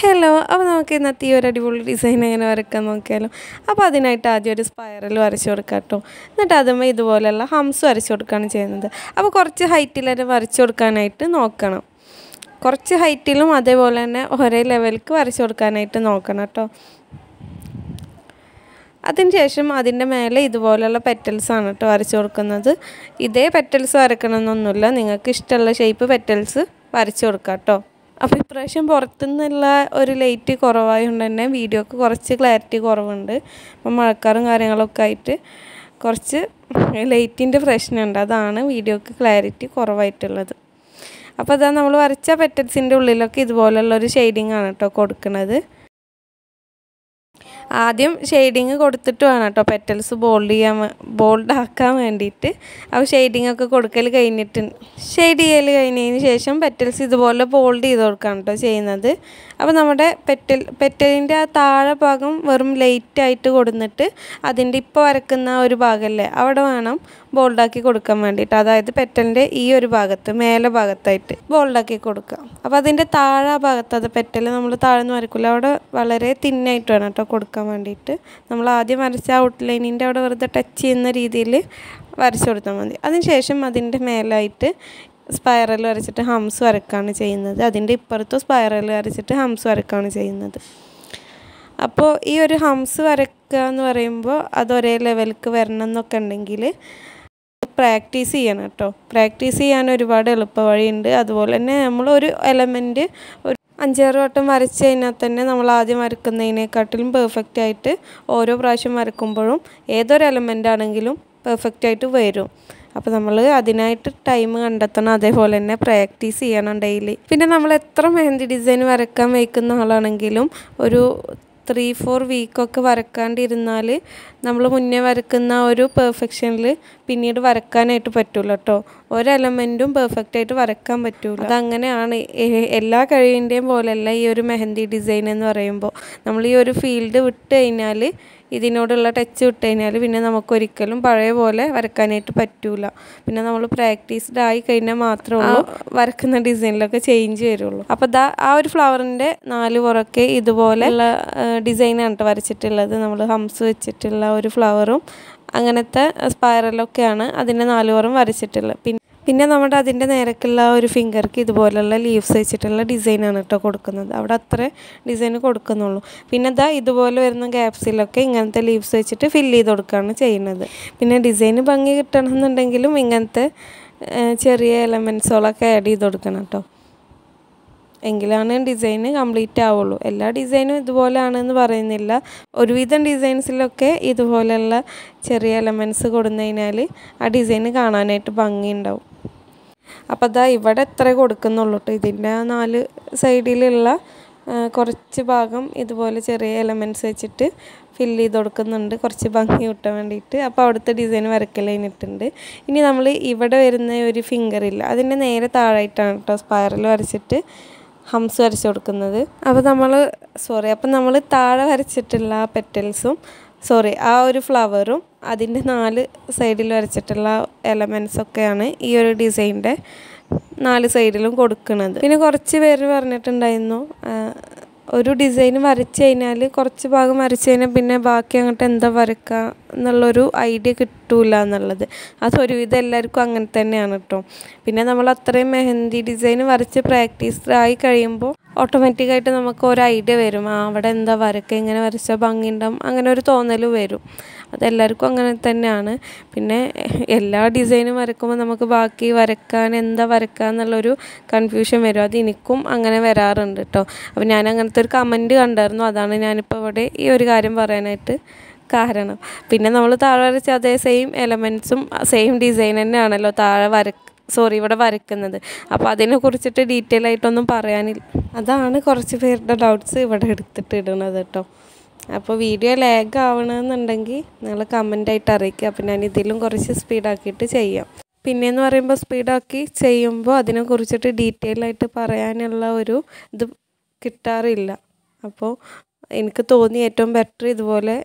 Hello, അപ്പോൾ നമുക്ക് ഇന്നത്തെ ഈ ഒരു അടിപൊളി ഡിസൈൻ എങ്ങനെ വരയ്ക്കാൻ നോക്കിയാലോ. അപ്പോൾ അതിനായിട്ട് ആദ്യം ഒരു സ്പൈറൽ വരച്ച് കൊടുക്കാം കേട്ടോ. എന്നിട്ട് അതുമ്പോൾ ഇതുപോലെയുള്ള ഹംസ് വരച്ച് കൊടുക്കുകയാണ് ചെയ്യുന്നത്. അപ്പോൾ കുറച്ച് ഹൈറ്റിൽ തന്നെ വരച്ച് കൊടുക്കാനായിട്ട് നോക്കണം. കുറച്ച് ഹൈറ്റിലും അതേപോലെ തന്നെ ഒരേ ലെവലിലേക്ക് വരച്ച് കൊടുക്കാനായിട്ട് നോക്കണം കേട്ടോ. അതിനുശേഷം അതിൻ്റെ മേലെ ഇതുപോലെയുള്ള പെറ്റൽസാണ് കേട്ടോ വരച്ച് കൊടുക്കുന്നത്. ഇതേ പെറ്റൽസ് വരക്കണമെന്നൊന്നുമില്ല, നിങ്ങൾക്ക് ഇഷ്ടമുള്ള ഷേപ്പ് പെറ്റൽസ് വരച്ച് കൊടുക്കാം കേട്ടോ. അപ്പോൾ ഇപ്രാവശ്യം പുറത്തുനിന്നുള്ള ഒരു ലൈറ്റ് കുറവായതുകൊണ്ട് തന്നെ വീഡിയോക്ക് കുറച്ച് ക്ലാരിറ്റി കുറവുണ്ട്. അപ്പം മഴക്കാറും കാര്യങ്ങളൊക്കെ ആയിട്ട് കുറച്ച് ലൈറ്റിൻ്റെ പ്രശ്നമുണ്ട്, അതാണ് വീഡിയോക്ക് ക്ലാരിറ്റി കുറവായിട്ടുള്ളത്. അപ്പോൾ അതാ നമ്മൾ വരച്ച പെറ്റൽസിൻ്റെ ഉള്ളിലൊക്കെ ഇതുപോലുള്ളൊരു ഷെയ്ഡിങ് ആണ് കേട്ടോ കൊടുക്കുന്നത്. ആദ്യം ഷെയ്ഡിങ് കൊടുത്തിട്ട് വേണം കേട്ടോ പെറ്റൽസ് ബോൾഡാക്കാൻ വേണ്ടിയിട്ട്. അപ്പോൾ ഷെയ്ഡിങ്ങൊക്കെ കൊടുക്കൽ കഴിഞ്ഞിട്ടുണ്ട്. ഷെയ്ഡ് ചെയ്യൽ കഴിഞ്ഞതിന് ശേഷം പെറ്റൽസ് ഇതുപോലെ ബോൾഡ് ചെയ്ത് കൊടുക്കുകയാണ് കേട്ടോ ചെയ്യുന്നത്. അപ്പോൾ നമ്മുടെ പെറ്റലിൻ്റെ ആ താഴെ ഭാഗം വെറും ലൈറ്റായിട്ട് കൊടുത്തിട്ട് അതിൻ്റെ ഇപ്പോൾ വരക്കുന്ന ഒരു ഭാഗമല്ലേ അവിടെ വേണം ബോൾഡാക്കി കൊടുക്കാൻ വേണ്ടിയിട്ട്. അതായത് പെറ്റലിൻ്റെ ഈ ഒരു ഭാഗത്ത് മേലെ ഭാഗത്തായിട്ട് ബോൾഡാക്കി കൊടുക്കുക. അപ്പോൾ അതിൻ്റെ താഴെ ഭാഗത്ത് അത് പെറ്റൽ നമ്മൾ താഴ്ന്ന് വരക്കില്ല, അവിടെ വളരെ തിന്നായിട്ട് വേണം കേട്ടോ കൊടുക്കാൻ വേണ്ടിയിട്ട്. നമ്മൾ ആദ്യം വരച്ച ഔട്ട്ലൈനിൻ്റെ അവിടെ വെറുതെ ടച്ച് ചെയ്യുന്ന രീതിയിൽ വരച്ചു കൊടുത്താൽ മതി. അതിനുശേഷം അതിൻ്റെ മേലായിട്ട് സ്പൈറൽ വരച്ചിട്ട് ഹംസ് വരക്കുകയാണ് ചെയ്യുന്നത്. അതിൻ്റെ ഇപ്പുറത്തും സ്പൈറൽ വരച്ചിട്ട് ഹംസ് വരക്കുകയാണ് ചെയ്യുന്നത്. അപ്പോൾ ഈ ഒരു ഹംസ് വരക്കുക എന്ന് പറയുമ്പോൾ അത് ഒരേ ലെവലിലേക്ക് വരണം എന്നൊക്കെ ഉണ്ടെങ്കിൽ പ്രാക്ടീസ് ചെയ്യണം കേട്ടോ. പ്രാക്ടീസ് ചെയ്യാൻ ഒരുപാട് എളുപ്പ വഴിയുണ്ട്. അതുപോലെ തന്നെ നമ്മളൊരു എലമെൻറ്റ് ഒരു 5-6 വട്ടം വരച്ച് കഴിഞ്ഞാൽ തന്നെ നമ്മൾ ആദ്യം വരക്കുന്നതിനെക്കാട്ടിലും പെർഫെക്റ്റ് ആയിട്ട് ഓരോ പ്രാവശ്യം വരക്കുമ്പോഴും ഏതൊരു എലമെൻ്റ് ആണെങ്കിലും പെർഫെക്റ്റ് ആയിട്ട് വരും. അപ്പോൾ നമ്മൾ അതിനായിട്ട് ടൈം കണ്ടെത്തണം, അതേപോലെ തന്നെ പ്രാക്ടീസ് ചെയ്യണം ഡെയിലി. പിന്നെ നമ്മൾ എത്ര മെഹന്തി ഡിസൈൻ വരക്കാൻ വയ്ക്കുന്ന ആളാണെങ്കിലും ഒരു 3-4 വീക്കൊക്കെ വരക്കാണ്ടിരുന്നാൽ നമ്മൾ മുന്നേ വരക്കുന്ന ഒരു പെർഫെക്ഷനിൽ പിന്നീട് വരക്കാനായിട്ട് പറ്റില്ല കേട്ടോ. ഒരു എലമെൻറ്റും പെർഫെക്റ്റായിട്ട് വരക്കാൻ പറ്റില്ല. അതങ്ങനെയാണ്. എല്ലാ കഴിവിൻ്റെയും പോലെയല്ല ഈ ഒരു മെഹന്തി ഡിസൈൻ എന്ന് പറയുമ്പോൾ. നമ്മൾ ഈ ഒരു ഫീൽഡ് വിട്ട് കഴിഞ്ഞാൽ, ഇതിനോടുള്ള ടച്ച് വിട്ട് കഴിഞ്ഞാൽ പിന്നെ നമുക്കൊരിക്കലും പഴയ പോലെ വരക്കാനായിട്ട് പറ്റില്ല. പിന്നെ നമ്മൾ പ്രാക്ടീസ്ഡ് ആയി കഴിഞ്ഞാൽ മാത്രമേ ഉള്ളൂ വരക്കുന്ന ഡിസൈനിലൊക്കെ ചേഞ്ച് വരുള്ളൂ. അപ്പോൾ ആ ഒരു ഫ്ലവറിൻ്റെ 4 പുറക്കെ ഇതുപോലെയുള്ള ഡിസൈനാണ് കേട്ടോ വരച്ചിട്ടുള്ളത്. നമ്മൾ ഹംസ് വെച്ചിട്ടുള്ള ഒരു ഫ്ലവറും അങ്ങനത്തെ സ്പൈറലൊക്കെയാണ് അതിൻ്റെ 4 പുറം വരച്ചിട്ടുള്ളത്. പിന്നെ നമ്മുടെ അതിൻ്റെ നേരക്കുള്ള ഒരു ഫിംഗർക്ക് ഇതുപോലുള്ള ലീവ്സ് വെച്ചിട്ടുള്ള ഡിസൈനാണ് കേട്ടോ കൊടുക്കുന്നത്. അവിടെ അത്ര ഡിസൈൻ കൊടുക്കുന്നുള്ളൂ. പിന്നെ ഇതുപോലെ വരുന്ന ഗ്യാപ്സിലൊക്കെ ഇങ്ങനത്തെ ലീവ്സ് വെച്ചിട്ട് ഫില്ല് ചെയ്ത് കൊടുക്കുകയാണ് ചെയ്യുന്നത്. പിന്നെ ഡിസൈന് ഭംഗി കിട്ടണമെന്നുണ്ടെങ്കിലും ഇങ്ങനത്തെ ചെറിയ എലമെൻസുകളൊക്കെ ആഡ് ചെയ്ത് കൊടുക്കണം കേട്ടോ, എങ്കിലാണ് ഡിസൈന് കംപ്ലീറ്റ് ആവുള്ളൂ. എല്ലാ ഡിസൈനും ഇതുപോലെയാണെന്ന് പറയുന്നില്ല. ഒരുവിധം ഡിസൈൻസിലൊക്കെ ഇതുപോലെയുള്ള ചെറിയ എലമെൻറ്റ്സ് കൊടുത്തു കഴിഞ്ഞാൽ ആ ഡിസൈന് കാണാനായിട്ട് ഭംഗിയുണ്ടാവും. അപ്പോൾ ഇവിടെ എത്ര കൊടുക്കുന്നുള്ളൂ കേട്ടോ. ഇതിൻ്റെ 4 സൈഡിലുള്ള കുറച്ച് ഭാഗം ഇതുപോലെ ചെറിയ എലമെൻറ്റ്സ് വെച്ചിട്ട് ഫില്ല് ചെയ്ത് കൊടുക്കുന്നുണ്ട്, കുറച്ച് ഭംഗി കിട്ടാൻ വേണ്ടിയിട്ട്. അപ്പോൾ അവിടുത്തെ ഡിസൈൻ വരക്കൽ കഴിഞ്ഞിട്ടുണ്ട്. ഇനി നമ്മൾ ഇവിടെ വരുന്ന ഒരു ഫിംഗറില്ല, അതിൻ്റെ നേരെ താഴായിട്ടാണ് കേട്ടോ സ്പൈറൽ വരച്ചിട്ട് ഹംസ് വരച്ച് കൊടുക്കുന്നത്. അപ്പോൾ നമ്മൾ താഴെ വരച്ചിട്ടുള്ള പെറ്റൽസും ആ ഒരു ഫ്ലവറും അതിൻ്റെ 4 സൈഡിൽ വരച്ചിട്ടുള്ള എലമെൻറ്റ്സൊക്കെയാണ് ഈ ഒരു ഡിസൈൻ്റെ 4 സൈഡിലും കൊടുക്കുന്നത്. പിന്നെ കുറച്ച് പേര് പറഞ്ഞിട്ടുണ്ടായിരുന്നു ഒരു ഡിസൈൻ വരച്ച് കഴിഞ്ഞാൽ കുറച്ച് ഭാഗം വരച്ച് കഴിഞ്ഞാൽ പിന്നെ ബാക്കി അങ്ങോട്ട് എന്താ വരക്കുക എന്നുള്ളൊരു ഐഡിയ കിട്ടൂല എന്നുള്ളത്. അതൊരുവിധം എല്ലാവർക്കും അങ്ങനെ തന്നെയാണ് കേട്ടോ. പിന്നെ നമ്മൾ അത്രയും മെഹന്തി ഡിസൈൻ വരച്ച് പ്രാക്ടീസ് ആയി കഴിയുമ്പോൾ ഓട്ടോമാറ്റിക്കായിട്ട് നമുക്ക് ഒരു ഐഡിയ വരും, അവിടെ എന്താ വരക്കുക, ഇങ്ങനെ വരച്ചാൽ ഭംഗിയുണ്ടാവും, അങ്ങനെ ഒരു തോന്നൽ വരും. അതെല്ലാവർക്കും അങ്ങനെ തന്നെയാണ്. പിന്നെ എല്ലാ ഡിസൈനും വരക്കുമ്പോൾ നമുക്ക് ബാക്കി വരക്കാൻ എന്താ വരക്കുക എന്നുള്ളൊരു കൺഫ്യൂഷൻ വരും. അത് എനിക്കും അങ്ങനെ വരാറുണ്ട് കേട്ടോ. അപ്പോൾ ഞാൻ അങ്ങനത്തെ ഒരു കമൻറ്റ് കണ്ടായിരുന്നു, അതാണ് ഞാനിപ്പോൾ ഇവിടെ ഈ ഒരു കാര്യം പറയാനായിട്ട് കാരണം. പിന്നെ നമ്മൾ താഴെ വരച്ച അതേ സെയിം എലമെൻറ്റ്സും സെയിം ഡിസൈൻ തന്നെയാണല്ലോ ഇവിടെ വരക്കുന്നത്. അപ്പോൾ അതിനെക്കുറിച്ചിട്ട് ഡീറ്റെയിൽ ആയിട്ടൊന്നും പറയാനില്ല. അതാണ് കുറച്ച് പേരുടെ ഡൗട്ട്സ് ഇവിടെ ഇടുന്നത് കേട്ടോ. അപ്പോൾ വീഡിയോ ലാഗ് ആവണമെന്നുണ്ടെങ്കിൽ നിങ്ങൾ കമൻ്റായിട്ട് അറിയിക്കുക. അപ്പോൾ ഞാൻ ഇതിലും കുറച്ച് സ്പീഡാക്കിയിട്ട് ചെയ്യാം. പിന്നെയെന്ന് പറയുമ്പോൾ സ്പീഡാക്കി ചെയ്യുമ്പോൾ അതിനെക്കുറിച്ചിട്ട് ഡീറ്റെയിൽ ആയിട്ട് പറയാനുള്ള ഒരു ഇത് കിട്ടാറില്ല. അപ്പോൾ എനിക്ക് തോന്നി ഏറ്റവും ബെറ്റർ ഇതുപോലെ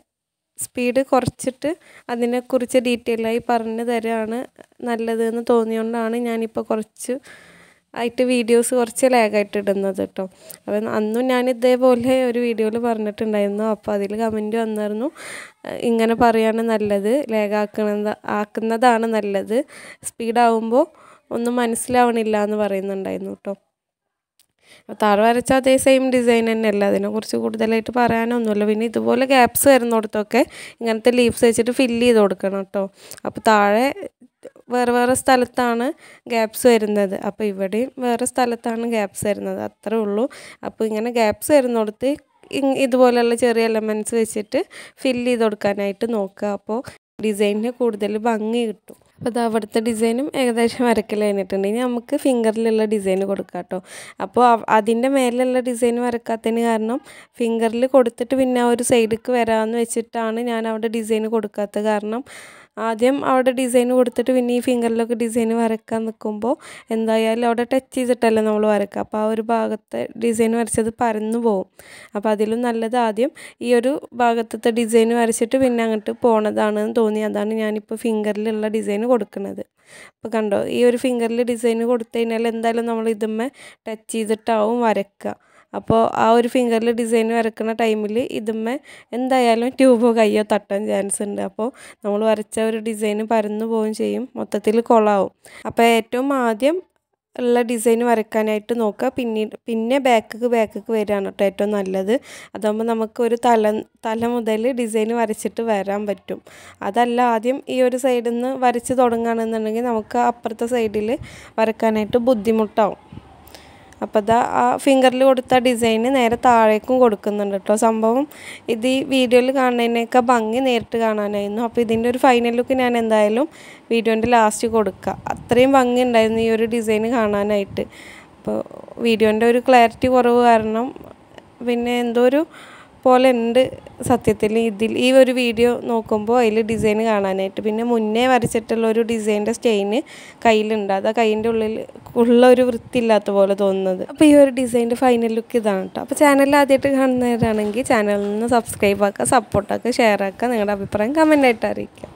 സ്പീഡ് കുറച്ചിട്ട് അതിനെക്കുറിച്ച് ഡീറ്റെയിലായി പറഞ്ഞു തരാണ് നല്ലതെന്ന് തോന്നിയോണ്ടാണ് ഞാനിപ്പോൾ കുറച്ച് ആയിട്ട് വീഡിയോസ് കുറച്ച് ലാഗായിട്ട് ഇടുന്നത് കേട്ടോ. അപ്പം അന്നും ഞാൻ ഇതേപോലെ ഒരു വീഡിയോയിൽ പറഞ്ഞിട്ടുണ്ടായിരുന്നു. അപ്പോൾ അതിൽ കമൻറ്റ് വന്നിരുന്നു, ഇങ്ങനെ പറയാണ് നല്ലത്, ആക്കുന്നതാണ് നല്ലത്, സ്പീഡാവുമ്പോൾ ഒന്നും മനസ്സിലാവണില്ല എന്ന് പറയുന്നുണ്ടായിരുന്നു കേട്ടോ. താഴെ വരച്ച അതേ സെയിം ഡിസൈൻ തന്നെയല്ല, അതിനെക്കുറിച്ച് കൂടുതലായിട്ട് പറയാനൊന്നുമില്ല. പിന്നെ ഇതുപോലെ ഗ്യാപ്സ് വരുന്നിടത്തൊക്കെ ഇങ്ങനത്തെ ലീവ്സ് വെച്ചിട്ട് ഫില്ല് ചെയ്ത് കൊടുക്കണം കേട്ടോ. അപ്പോൾ താഴെ വേറെ സ്ഥലത്താണ് ഗ്യാപ്സ് വരുന്നത്, അപ്പോൾ ഇവിടെയും വേറെ സ്ഥലത്താണ് ഗ്യാപ്സ് വരുന്നത്, അത്രേ ഉള്ളൂ. അപ്പോൾ ഇങ്ങനെ ഗ്യാപ്സ് വരുന്നിടത്ത് ഇതുപോലെയുള്ള ചെറിയ എലമെൻറ്റ്സ് വെച്ചിട്ട് ഫില്ല് ചെയ്ത് കൊടുക്കാനായിട്ട് നോക്കുക. അപ്പോൾ ഡിസൈനിന് കൂടുതൽ ഭംഗി കിട്ടും. അപ്പോൾ അത് അവിടുത്തെ ഡിസൈനും ഏകദേശം വരക്കൽ കഴിഞ്ഞിട്ടുണ്ട്. ഇനി നമുക്ക് ഫിംഗറിലുള്ള ഡിസൈൻ കൊടുക്കാം കേട്ടോ. അപ്പോൾ അതിൻ്റെ മേലുള്ള ഡിസൈൻ വരക്കാത്തതിന് കാരണം ഫിംഗറിൽ കൊടുത്തിട്ട് പിന്നെ ആ ഒരു സൈഡിലേക്ക് വരാമെന്ന് വെച്ചിട്ടാണ് ഞാൻ അവിടെ ഡിസൈൻ കൊടുക്കാത്തത്. കാരണം ആദ്യം അവിടെ ഡിസൈൻ കൊടുത്തിട്ട് പിന്നെ ഈ ഫിംഗറിലൊക്കെ ഡിസൈൻ വരക്കാൻ നിൽക്കുമ്പോൾ എന്തായാലും അവിടെ ടച്ച് ചെയ്തിട്ടല്ലേ നമ്മൾ വരക്കുക. അപ്പോൾ ആ ഒരു ഭാഗത്തെ ഡിസൈൻ വരച്ചത് പരന്നു പോകും. അപ്പോൾ അതിലും നല്ലത് ആദ്യം ഈ ഒരു ഭാഗത്തെ ഡിസൈൻ വരച്ചിട്ട് പിന്നെ അങ്ങോട്ട് പോണതാണെന്ന് തോന്നി, അതാണ് ഞാനിപ്പോൾ ഫിംഗറിലുള്ള ഡിസൈൻ കൊടുക്കുന്നത്. അപ്പോൾ കണ്ടോ, ഈ ഒരു ഫിംഗറിൽ ഡിസൈൻ കൊടുത്തു കഴിഞ്ഞാൽ എന്തായാലും നമ്മൾ ഇതുമ്മേ ടച്ച് ചെയ്തിട്ടാവും വരക്കുക. അപ്പോൾ ആ ഒരു ഫിംഗറിൽ ഡിസൈൻ വരക്കുന്ന ടൈമിൽ ഇതുമ്മേ എന്തായാലും ട്യൂബോ കയ്യോ തട്ടാൻ ചാൻസ് ഉണ്ട്. അപ്പോൾ നമ്മൾ വരച്ച ഒരു ഡിസൈൻ പരന്നു പോവുകയും ചെയ്യും, മൊത്തത്തിൽ കൊളാവും. അപ്പോൾ ഏറ്റവും ആദ്യം ഉള്ള ഡിസൈൻ വരക്കാനായിട്ട് നോക്കുക. പിന്നെ ബാക്കിക്ക് വരികയാണ് കേട്ടോ ഏറ്റവും നല്ലത്. അതാകുമ്പോൾ നമുക്ക് ഒരു തല മുതൽ ഡിസൈൻ വരച്ചിട്ട് വരാൻ പറ്റും. അതല്ല ആദ്യം ഈ ഒരു സൈഡിൽ നിന്ന് വരച്ച് തുടങ്ങുകയാണെന്നുണ്ടെങ്കിൽ നമുക്ക് അപ്പുറത്തെ സൈഡിൽ വരക്കാനായിട്ട് ബുദ്ധിമുട്ടാവും. അപ്പോൾ ആ ഫിംഗറിൽ കൊടുത്ത ഡിസൈന് നേരെ താഴേക്കും കൊടുക്കുന്നുണ്ട് കേട്ടോ. സംഭവം ഇത് ഈ വീഡിയോയിൽ കാണുന്നതിനേക്കാൾ ഭംഗി നേരിട്ട് കാണാനായിരുന്നു. അപ്പോൾ ഇതിൻ്റെ ഒരു ഫൈനൽ ലുക്ക് ഞാൻ എന്തായാലും വീഡിയോൻ്റെ ലാസ്റ്റ് കൊടുക്കുക. അത്രയും ഭംഗി ഉണ്ടായിരുന്നു ഈ ഒരു ഡിസൈൻ കാണാനായിട്ട്. അപ്പോൾ വീഡിയോൻ്റെ ഒരു ക്ലാരിറ്റി കുറവ് കാരണം പിന്നെ എന്തോ ഒരു പോലെ ഉണ്ട് സത്യത്തിൽ ഈ ഒരു വീഡിയോ നോക്കുമ്പോൾ അതിൽ ഡിസൈൻ കാണാനായിട്ട്. പിന്നെ മുന്നേ വരച്ചിട്ടുള്ള ഒരു ഡിസൈൻ്റെ സ്റ്റെയിന് കയ്യിലുണ്ട്, അത് കയ്യിൻ്റെ ഉള്ള ഒരു വൃത്തിയില്ലാത്ത പോലെ തോന്നുന്നത്. അപ്പോൾ ഈ ഒരു ഡിസൈൻ്റെ ഫൈനൽ ലുക്ക് ഇതാണ് കേട്ടോ. അപ്പോൾ ചാനൽ ആദ്യമായിട്ട് കാണുന്നവരാണെങ്കിൽ ചാനലിൽ നിന്ന് സബ്സ്ക്രൈബ് ആക്കുക, സപ്പോർട്ടാക്കുക, ഷെയർ ആക്കുക, നിങ്ങളുടെ അഭിപ്രായം കമൻ്റായിട്ട് അറിയിക്കുക.